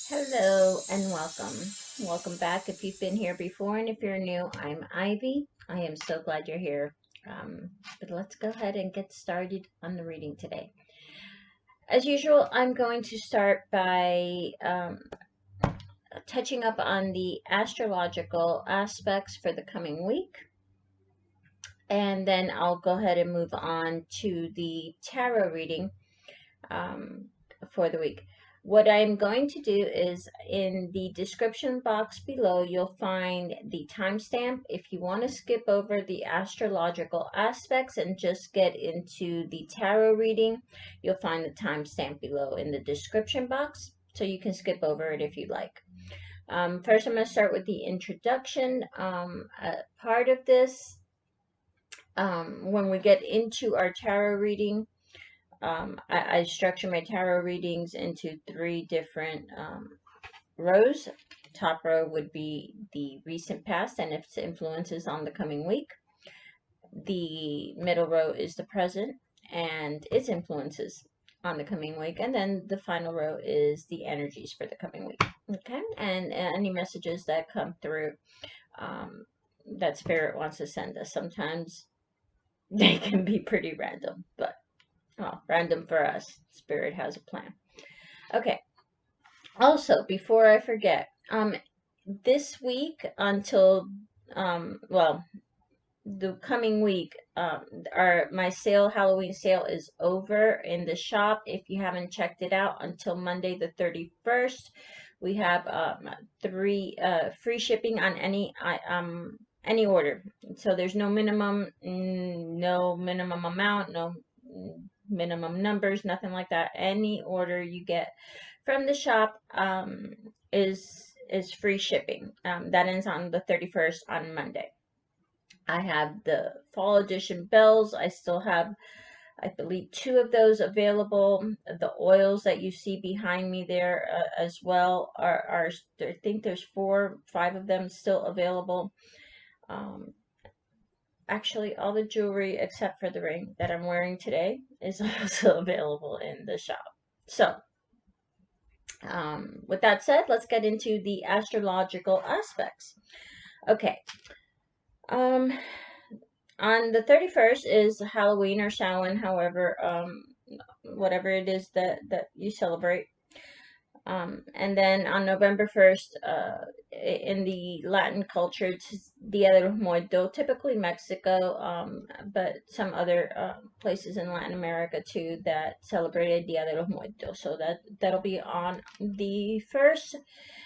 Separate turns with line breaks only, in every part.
Hello and welcome. Welcome back if you've been here before, and if you're new, I'm Ivy. I am so glad you're here. But let's go ahead and get started on the reading today. As usual, I'm going to start by touching up on the astrological aspects for the coming week, and then I'll go ahead and move on to the tarot reading for the week. What I'm going to do is in the description box below, you'll find the timestamp. If you want to skip over the astrological aspects and just get into the tarot reading, you'll find the timestamp below in the description box. So you can skip over it if you like. First, I'm going to start with the introduction part of this. When we get into our tarot reading, I structure my tarot readings into three different rows. Top row would be the recent past and its influences on the coming week. The middle row is the present and its influences on the coming week. And then the final row is the energies for the coming week. Okay, and any messages that come through that Spirit wants to send us. Sometimes they can be pretty random, but random for us. Spirit has a plan. Okay. Also, before I forget, this week until the coming week, my Halloween sale is over in the shop. If you haven't checked it out, until Monday the 31st, we have free shipping on any order. So there's no minimum amount, no minimum numbers, nothing like that. Any order you get from the shop is free shipping. That ends on the 31st on Monday. I have the fall edition bells. I still have, I believe, 2 of those available. The oils that you see behind me there as well are I think there's 4, 5 of them still available. Actually, all the jewelry except for the ring that I'm wearing today is also available in the shop. So, with that said, let's get into the astrological aspects. Okay. On the 31st is Halloween or Samhain, however, whatever it is that you celebrate. And then on November 1st, in the Latin culture, it's Dia de los Muertos, typically Mexico, but some other places in Latin America too that celebrated Dia de los Muertos. So that'll be on the 1st,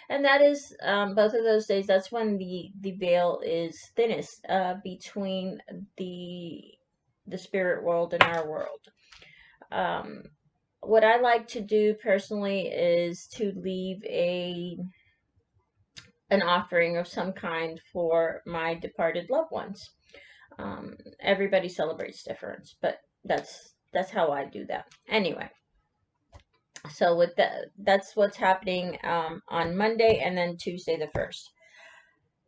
and that is both of those days. That's when the veil is thinnest between the spirit world and our world. What I like to do personally is to leave an offering of some kind for my departed loved ones. Everybody celebrates different, but that's how I do that. Anyway, so with that's what's happening on Monday and then Tuesday the 1st.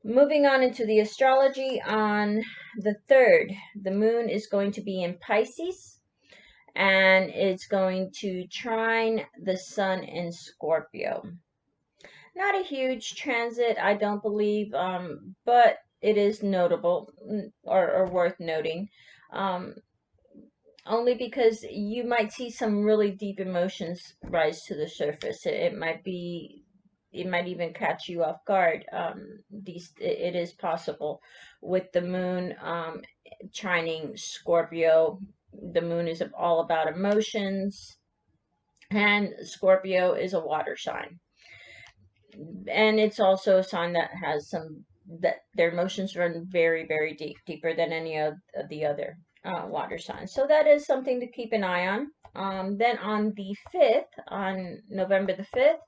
Moving on into the astrology, on the 3rd, the moon is going to be in Pisces. And it's going to trine the sun in Scorpio. Not a huge transit, I don't believe, but it is notable or worth noting. Only because you might see some really deep emotions rise to the surface. It might even catch you off guard. It is possible with the moon trining Scorpio. The moon is all about emotions, and Scorpio is a water sign, and it's also a sign that has that their emotions run very, very deep, deeper than any of the other water signs. So that is something to keep an eye on. Then on the 5th, on November the 5th,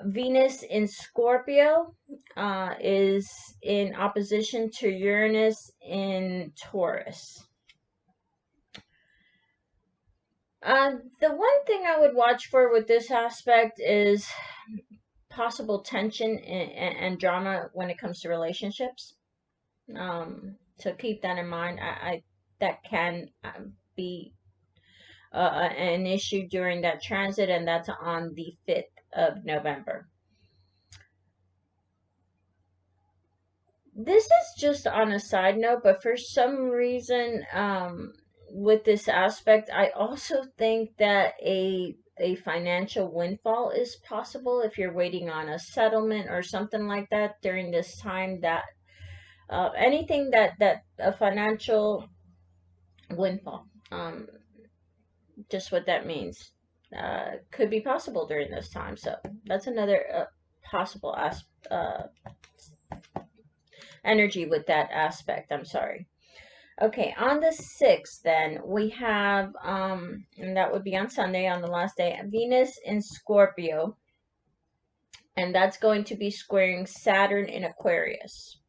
Venus in Scorpio is in opposition to Uranus in Taurus. The one thing I would watch for with this aspect is possible tension and drama when it comes to relationships. So keep that in mind. That can be an issue during that transit, and that's on the 5th of November. This is just on a side note, but for some reason, with this aspect, I also think that a financial windfall is possible if you're waiting on a settlement or something like that during this time. That anything that a financial windfall, just what that means, could be possible during this time. So that's another possible energy with that aspect. I'm sorry. Okay, on the 6th, then we have, and that would be on Sunday, on the last day, Venus in Scorpio, and that's going to be squaring Saturn in Aquarius.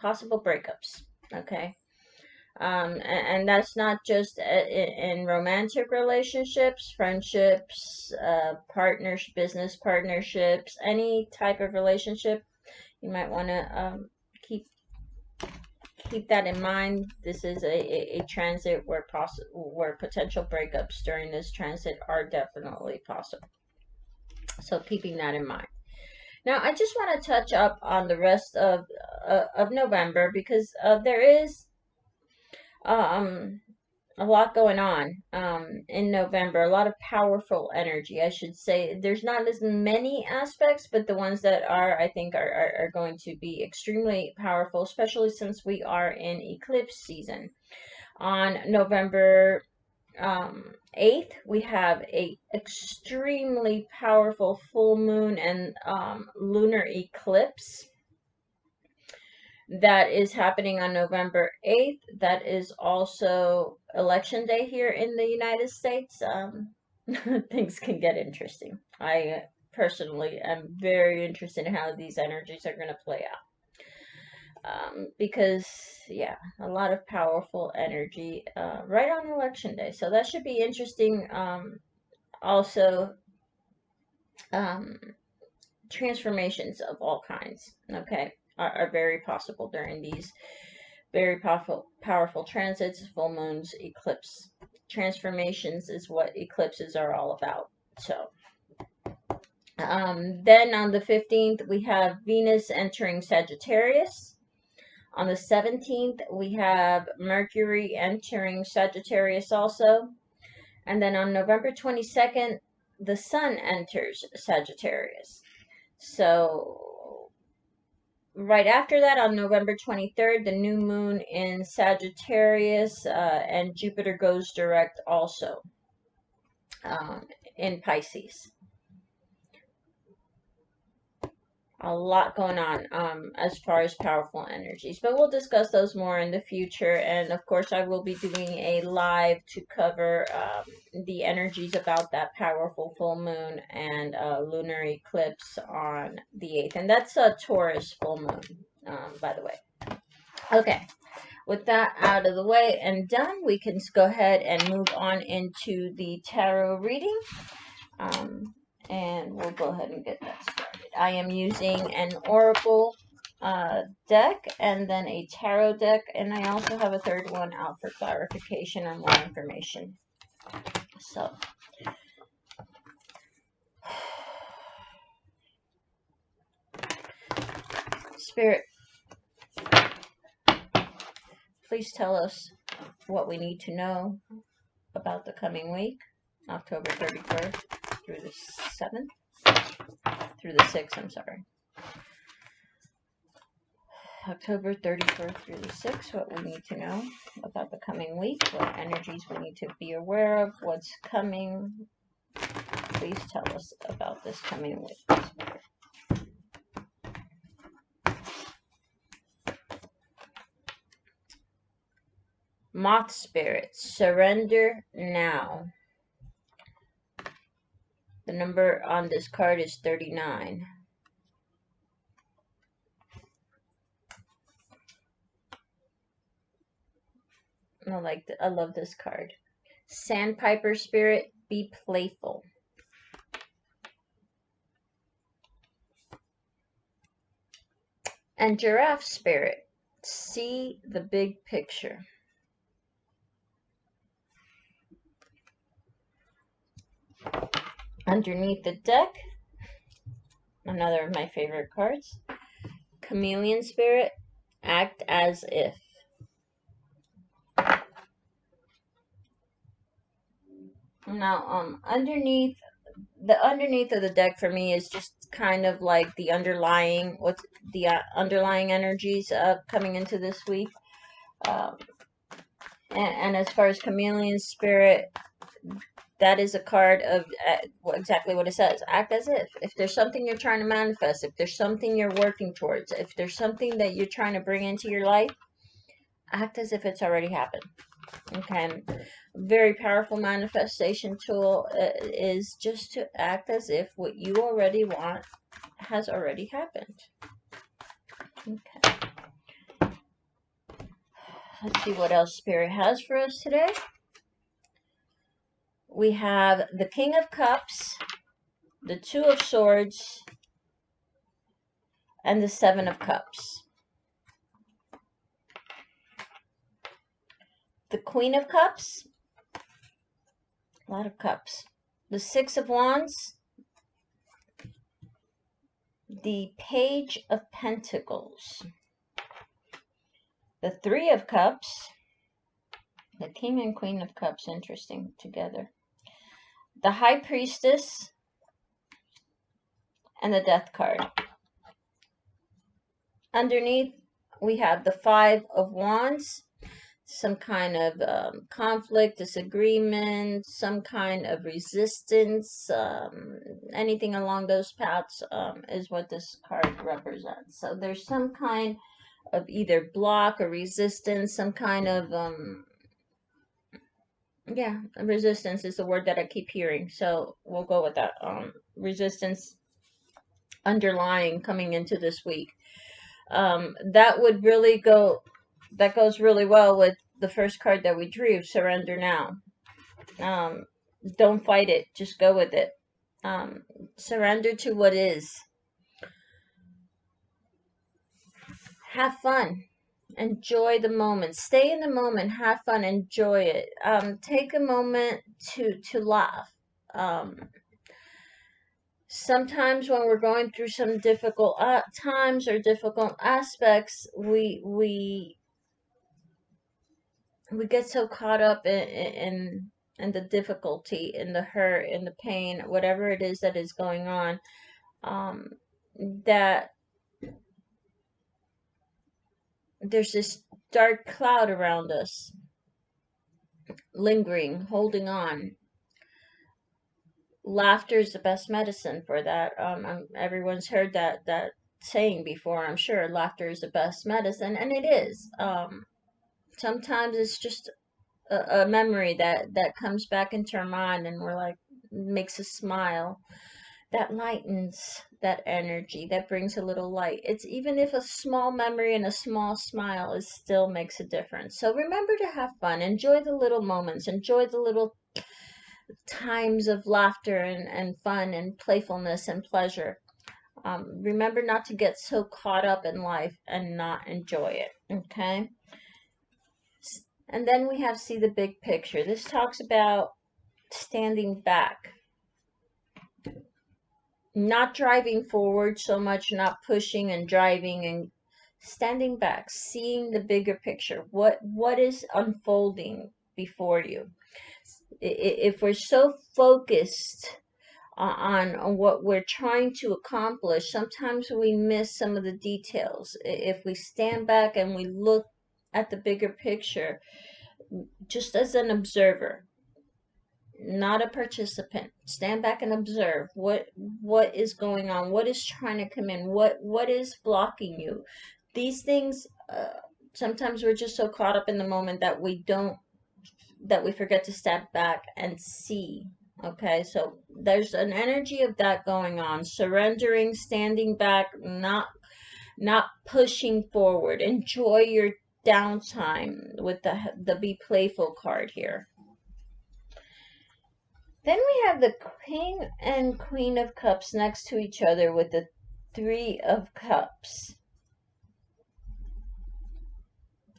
Possible breakups. Okay. And that's not just in romantic relationships, friendships, partners, business partnerships, any type of relationship. You might want to keep that in mind. This is a transit where potential breakups during this transit are definitely possible. So keeping that in mind. Now, I just want to touch up on the rest of November because there is a lot going on in November. A lot of powerful energy, I should say. There's not as many aspects, but the ones that are, I think, are going to be extremely powerful, especially since we are in eclipse season. On November 8th, we have a extremely powerful full moon and lunar eclipse that is happening on November 8th. That is also election day here in the United States. Things can get interesting. I personally am very interested in how these energies are going to play out. Because, yeah, a lot of powerful energy right on election day. So that should be interesting. Also, transformations of all kinds, okay, are very possible during these very powerful transits, full moons, eclipse. Transformations is what eclipses are all about. So, then on the 15th, we have Venus entering Sagittarius. On the 17th, we have Mercury entering Sagittarius also. And then on November 22nd, the Sun enters Sagittarius. So, right after that, on November 23rd, the new moon in Sagittarius, and Jupiter goes direct also in Pisces. A lot going on as far as powerful energies, but we'll discuss those more in the future. And of course, I will be doing a live to cover the energies about that powerful full moon and lunar eclipse on the 8th, and that's a Taurus full moon, by the way. Okay, with that out of the way and done, we can go ahead and move on into the tarot reading. And we'll go ahead and get that started. I am using an oracle deck and then a tarot deck, and I also have a third one out for clarification or more information. So, Spirit, please tell us what we need to know about the coming week, October 31st through the 7th, through the 6th, I'm sorry. October 31st through the 6th, what we need to know about the coming week, what energies we need to be aware of, what's coming. Please tell us about this coming week. Moth Spirit, surrender now. The number on this card is 39. I love this card. Sandpiper Spirit, be playful. And Giraffe Spirit, see the big picture. Underneath the deck, another of my favorite cards, Chameleon Spirit, act as if. Now, underneath of the deck for me is just kind of like the underlying, what's the underlying energies coming into this week. Um, and as far as Chameleon Spirit, that is a card of exactly what it says. Act as if. If there's something you're trying to manifest, if there's something you're working towards, if there's something that you're trying to bring into your life, act as if it's already happened. Okay. Very powerful manifestation tool is just to act as if what you already want has already happened. Okay. Let's see what else Spirit has for us today. We have the King of Cups, the Two of Swords, and the Seven of Cups. The Queen of Cups, a lot of cups. The Six of Wands, the Page of Pentacles, the Three of Cups, the King and Queen of Cups, interesting together, the High Priestess, and the Death card. Underneath, we have the Five of Wands, some kind of conflict, disagreement, some kind of resistance, anything along those paths is what this card represents. So there's some kind of either block or resistance, some kind of, yeah, resistance is the word that I keep hearing. So we'll go with that. Resistance underlying coming into this week. That would really go, that goes really well with the first card that we drew, Surrender Now. Don't fight it, just go with it. Surrender to what is. Have fun. Enjoy the moment. Stay in the moment. Have fun. Enjoy it. Take a moment to laugh. Sometimes when we're going through some difficult times or difficult aspects, we get so caught up in the difficulty, in the hurt, in the pain, whatever it is that is going on, that there's this dark cloud around us, lingering, holding on. Laughter is the best medicine for that. Everyone's heard that saying before, I'm sure. Laughter is the best medicine, and it is. Sometimes it's just a memory that comes back into our mind, and we're like, makes us smile. That lightens that energy, that brings a little light. It's even if a small memory and a small smile is still makes a difference. So remember to have fun. Enjoy the little moments. Enjoy the little times of laughter and fun and playfulness and pleasure. Remember not to get so caught up in life and not enjoy it. Okay? And then we have See the Big Picture. This talks about standing back. Not driving forward so much, not pushing and driving, and standing back, seeing the bigger picture. What is unfolding before you? If we're so focused on what we're trying to accomplish, sometimes we miss some of the details. If we stand back and we look at the bigger picture, just as an observer, not a participant, stand back and observe what is going on, what is trying to come in, what is blocking you. These things, sometimes we're just so caught up in the moment that we forget to step back and see. Okay, so there's an energy of that going on. Surrendering, standing back, not pushing forward. Enjoy your downtime with the Be Playful card here. Then we have the King and Queen of Cups next to each other with the Three of Cups.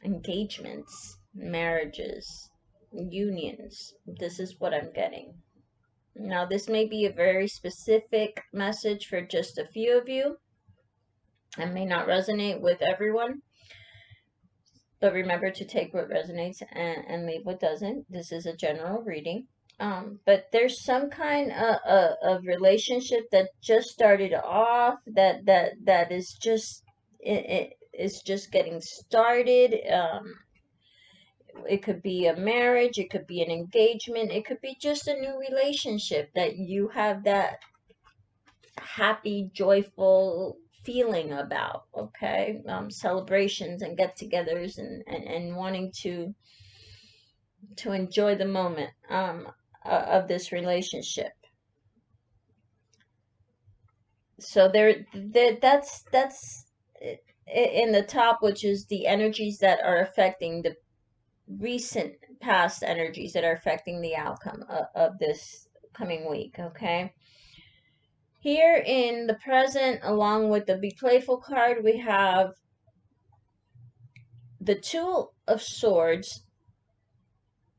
Engagements, marriages, unions. This is what I'm getting. Now, this may be a very specific message for just a few of you and may not resonate with everyone. But remember to take what resonates and leave what doesn't. This is a general reading. But there's some kind of relationship that just started off that is just it's just getting started. It could be a marriage, it could be an engagement, it could be just a new relationship that you have that happy, joyful feeling about, okay? Celebrations and get-togethers and wanting to enjoy the moment of this relationship. So that's in the top, which is the energies that are affecting the recent past energies that are affecting the outcome of this coming week, okay? Here in the present, along with the Be Playful card, we have the Two of Swords,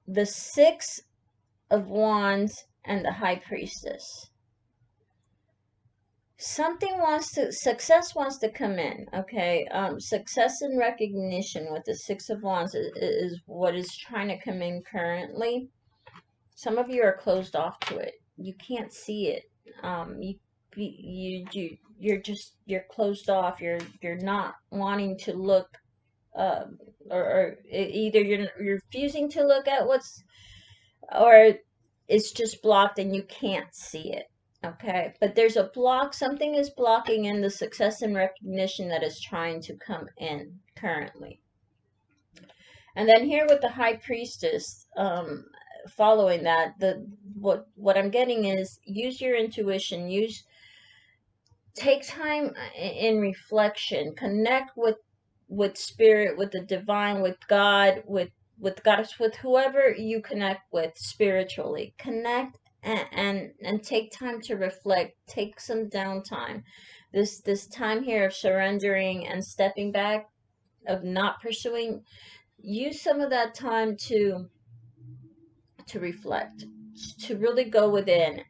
the Six of Wands, and the High Priestess. Success wants to come in, okay? Success and recognition with the Six of Wands is what is trying to come in currently. Some of you are closed off to it. You can't see it. You're closed off. You're not wanting to look, or either you're refusing to look at or it's just blocked and you can't see it. Okay, but there's a block. Something is blocking in the success and recognition that is trying to come in currently. And then here with the High Priestess, following that, what I'm getting is use your intuition, take time in reflection, connect with spirit, with the divine, with God, with Goddess, with whoever you connect with spiritually. Connect and take time to reflect. Take some downtime. This time here of surrendering and stepping back, of not pursuing, use some of that time to reflect, to really go within,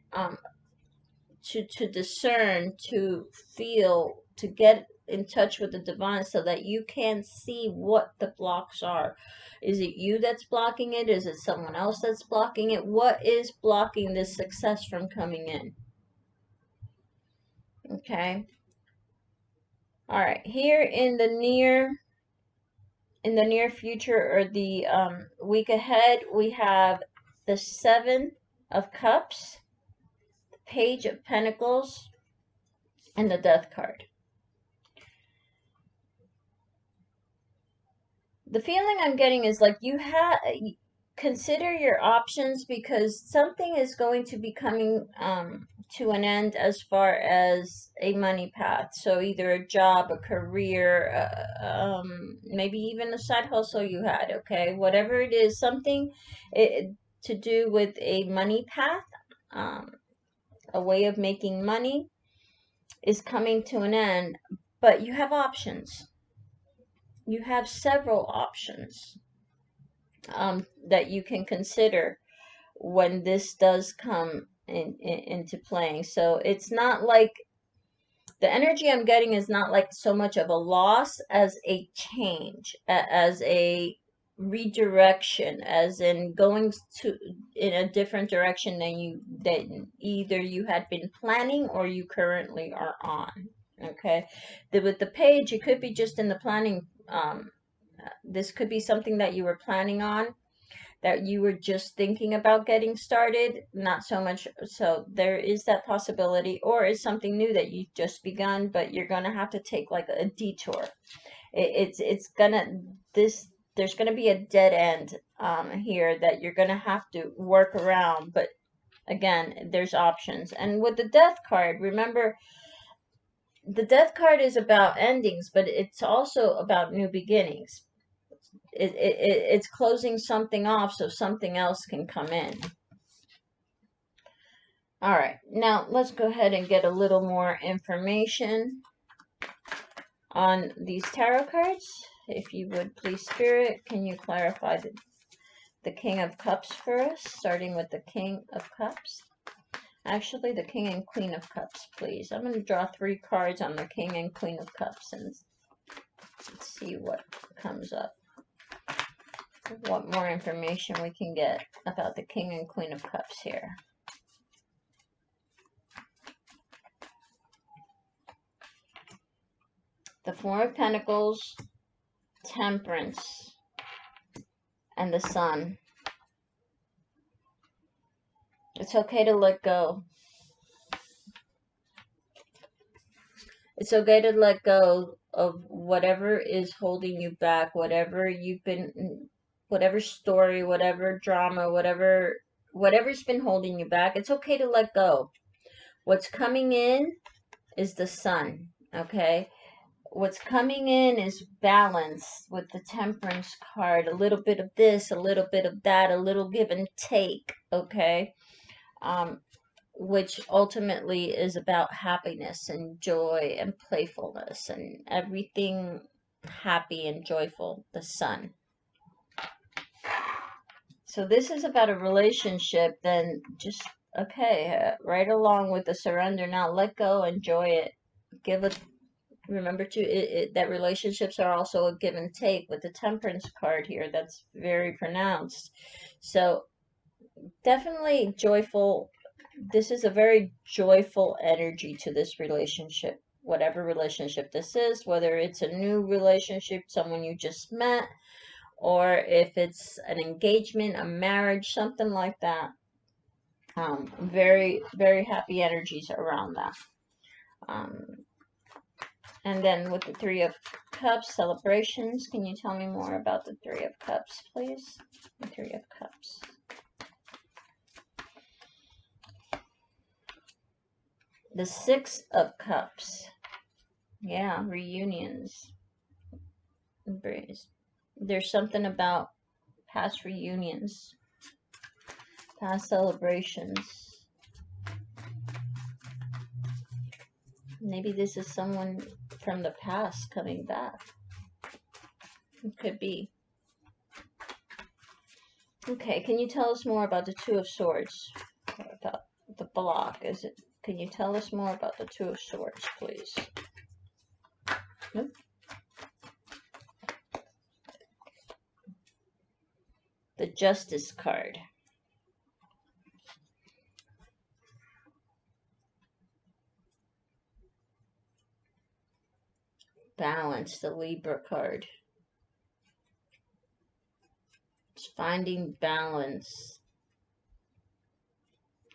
to discern, to feel, to get in touch with the divine so that you can see what the blocks are. Is it you that's blocking it? Is it someone else that's blocking it? What is blocking this success from coming in? Okay. All right. Here in the near future, or the week ahead, we have the Seven of Cups, the Page of Pentacles, and the Death card. The feeling I'm getting is like you consider your options, because something is going to be coming to an end as far as a money path. So either a job, a career, maybe even a side hustle you had, okay? Whatever it is, something to do with a money path, a way of making money is coming to an end, but you have options. You have several options that you can consider when this does come into playing. So it's not like, the energy I'm getting is not like so much of a loss as a change, as a redirection, as in going in a different direction than either you had been planning or you currently are on. Okay, with the page, it could be just in the planning. This could be something that you were planning on, that you were just thinking about getting started, not so much. So there is that possibility, or it's something new that you've just begun, but you're gonna have to take like a detour. There's gonna be a dead end here that you're gonna have to work around. But again, there's options. And with the Death card, remember, the Death card is about endings, but it's also about new beginnings. It's closing something off so something else can come in. All right, now let's go ahead and get a little more information on these tarot cards. If you would please, Spirit, can you clarify the King of Cups for us, starting with the King of Cups? Actually, the King and Queen of Cups, please. I'm going to draw 3 cards on the King and Queen of Cups and see what comes up. What more information we can get about the King and Queen of Cups here. The Four of Pentacles, Temperance, and the Sun. It's okay to let go. It's okay to let go of whatever is holding you back, whatever you've been, whatever story, whatever drama, whatever's been holding you back. It's okay to let go. What's coming in is the Sun, okay? What's coming in is balance with the Temperance card. A little bit of this, a little bit of that, a little give and take, okay? Which ultimately is about happiness and joy and playfulness and everything happy and joyful, the Sun. So this is about a relationship, then just, okay, right along with the surrender. Now let go, enjoy it. Give it, remember to, that relationships are also a give and take with the Temperance card here. That's very pronounced. So definitely joyful. This is a very joyful energy to this relationship, whatever relationship this is, whether it's a new relationship, someone you just met, or if it's an engagement, a marriage, something like that. Very, very happy energies around that. And then with the Three of Cups, celebrations. Can you tell me more about the Three of Cups, please? The Three of Cups. The Six of Cups. Yeah, reunions. There's something about past reunions, past celebrations. Maybe this is someone from the past coming back. It could be. Okay, can you tell us more about the Two of Swords? About the block, is it? Can you tell us more about the Two of Swords, please? The Justice card. Balance, the Libra card. It's finding balance.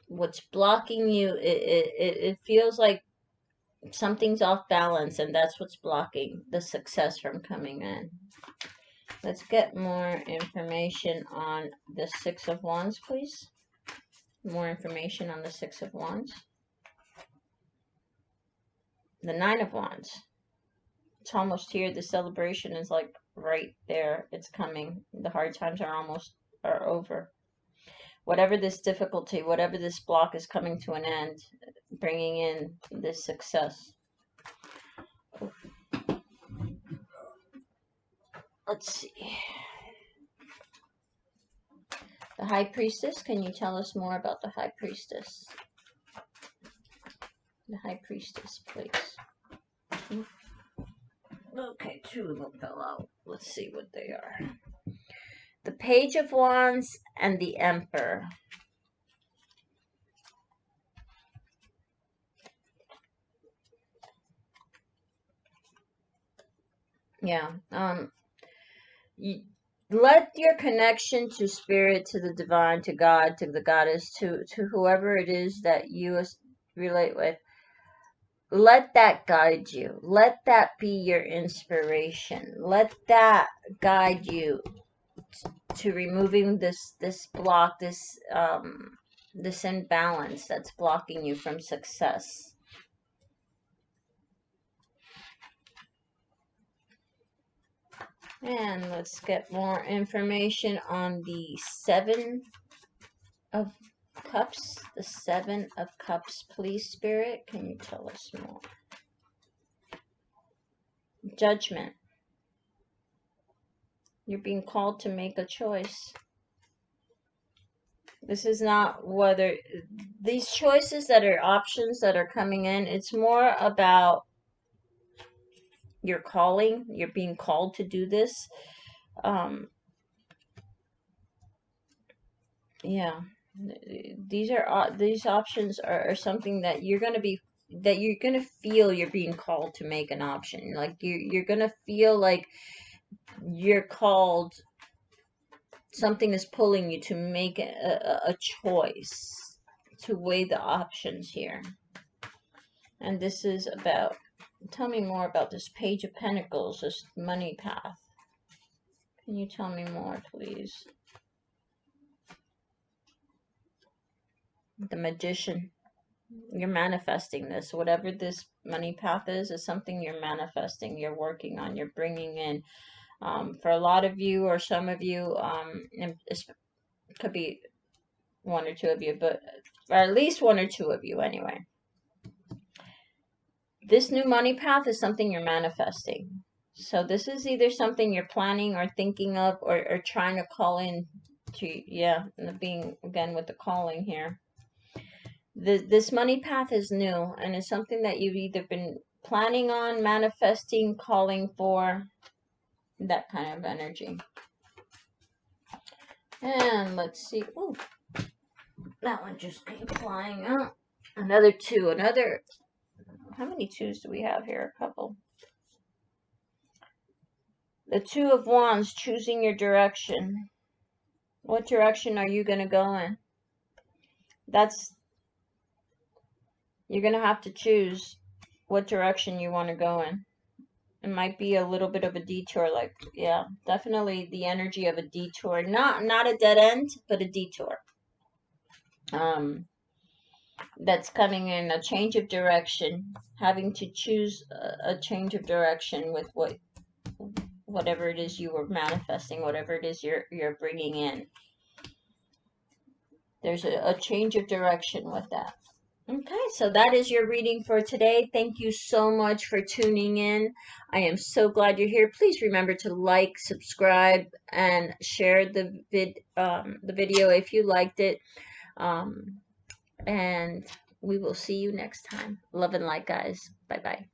What's blocking you, it feels like something's off balance, and that's what's blocking the success from coming in. Let's get more information on the Six of Wands, please. More information on the Six of Wands. The Nine of Wands. It's almost here. The celebration is like right there. It's coming. The hard times are over. Whatever this difficulty, whatever this block is coming to an end, bringing in this success. Let's see. The High Priestess. Can you tell us more about the High Priestess? The High Priestess, please. Okay, 2 of them fell out. Let's see what they are. The Page of Wands and the Emperor. Yeah. Let your connection to spirit, to the divine, to God, to the goddess, to whoever it is that you relate with, let that guide you. Let that be your inspiration. Let that guide you to removing this block, this imbalance that's blocking you from success. And let's get more information on the Seven of Cups. The Seven of Cups, please, Spirit. Can you tell us more? Judgment. You're being called to make a choice. This is not whether these choices that are options that are coming in, it's more about your calling. You're being called to do this. Um, yeah, these options are something that you're gonna feel you're being called to make an option. Like you're gonna feel like you're called, something is pulling you to make a choice, to weigh the options here. And this is about, tell me more about this Page of Pentacles, this money path. Can you tell me more, please? The Magician. You're manifesting this. Whatever this money path is something you're manifesting, you're working on, you're bringing in. For a lot of you, or some of you, it could be one or two of you, but or at least one or two of you anyway. This new money path is something you're manifesting. So this is either something you're planning or thinking of, or trying to call in to, yeah, being, again, with the calling here. This money path is new, and it's something that you've either been planning on, manifesting, calling for, that kind of energy. And let's see. Ooh, that one just came flying out. Another two. Another. How many twos do we have here? A couple. The Two of Wands, choosing your direction. What direction are you going to go in? You're going to have to choose what direction you want to go in. It might be a little bit of a detour, like, yeah, definitely the energy of a detour. Not a dead end, but a detour. That's coming in, a change of direction, having to choose a change of direction with whatever it is you were manifesting, whatever it is you're bringing in. There's a change of direction with that. Okay, so that is your reading for today. Thank you so much for tuning in. I am so glad you're here. Please remember to like, subscribe, and share the video if you liked it. And we will see you next time. Love and light, guys. Bye-bye.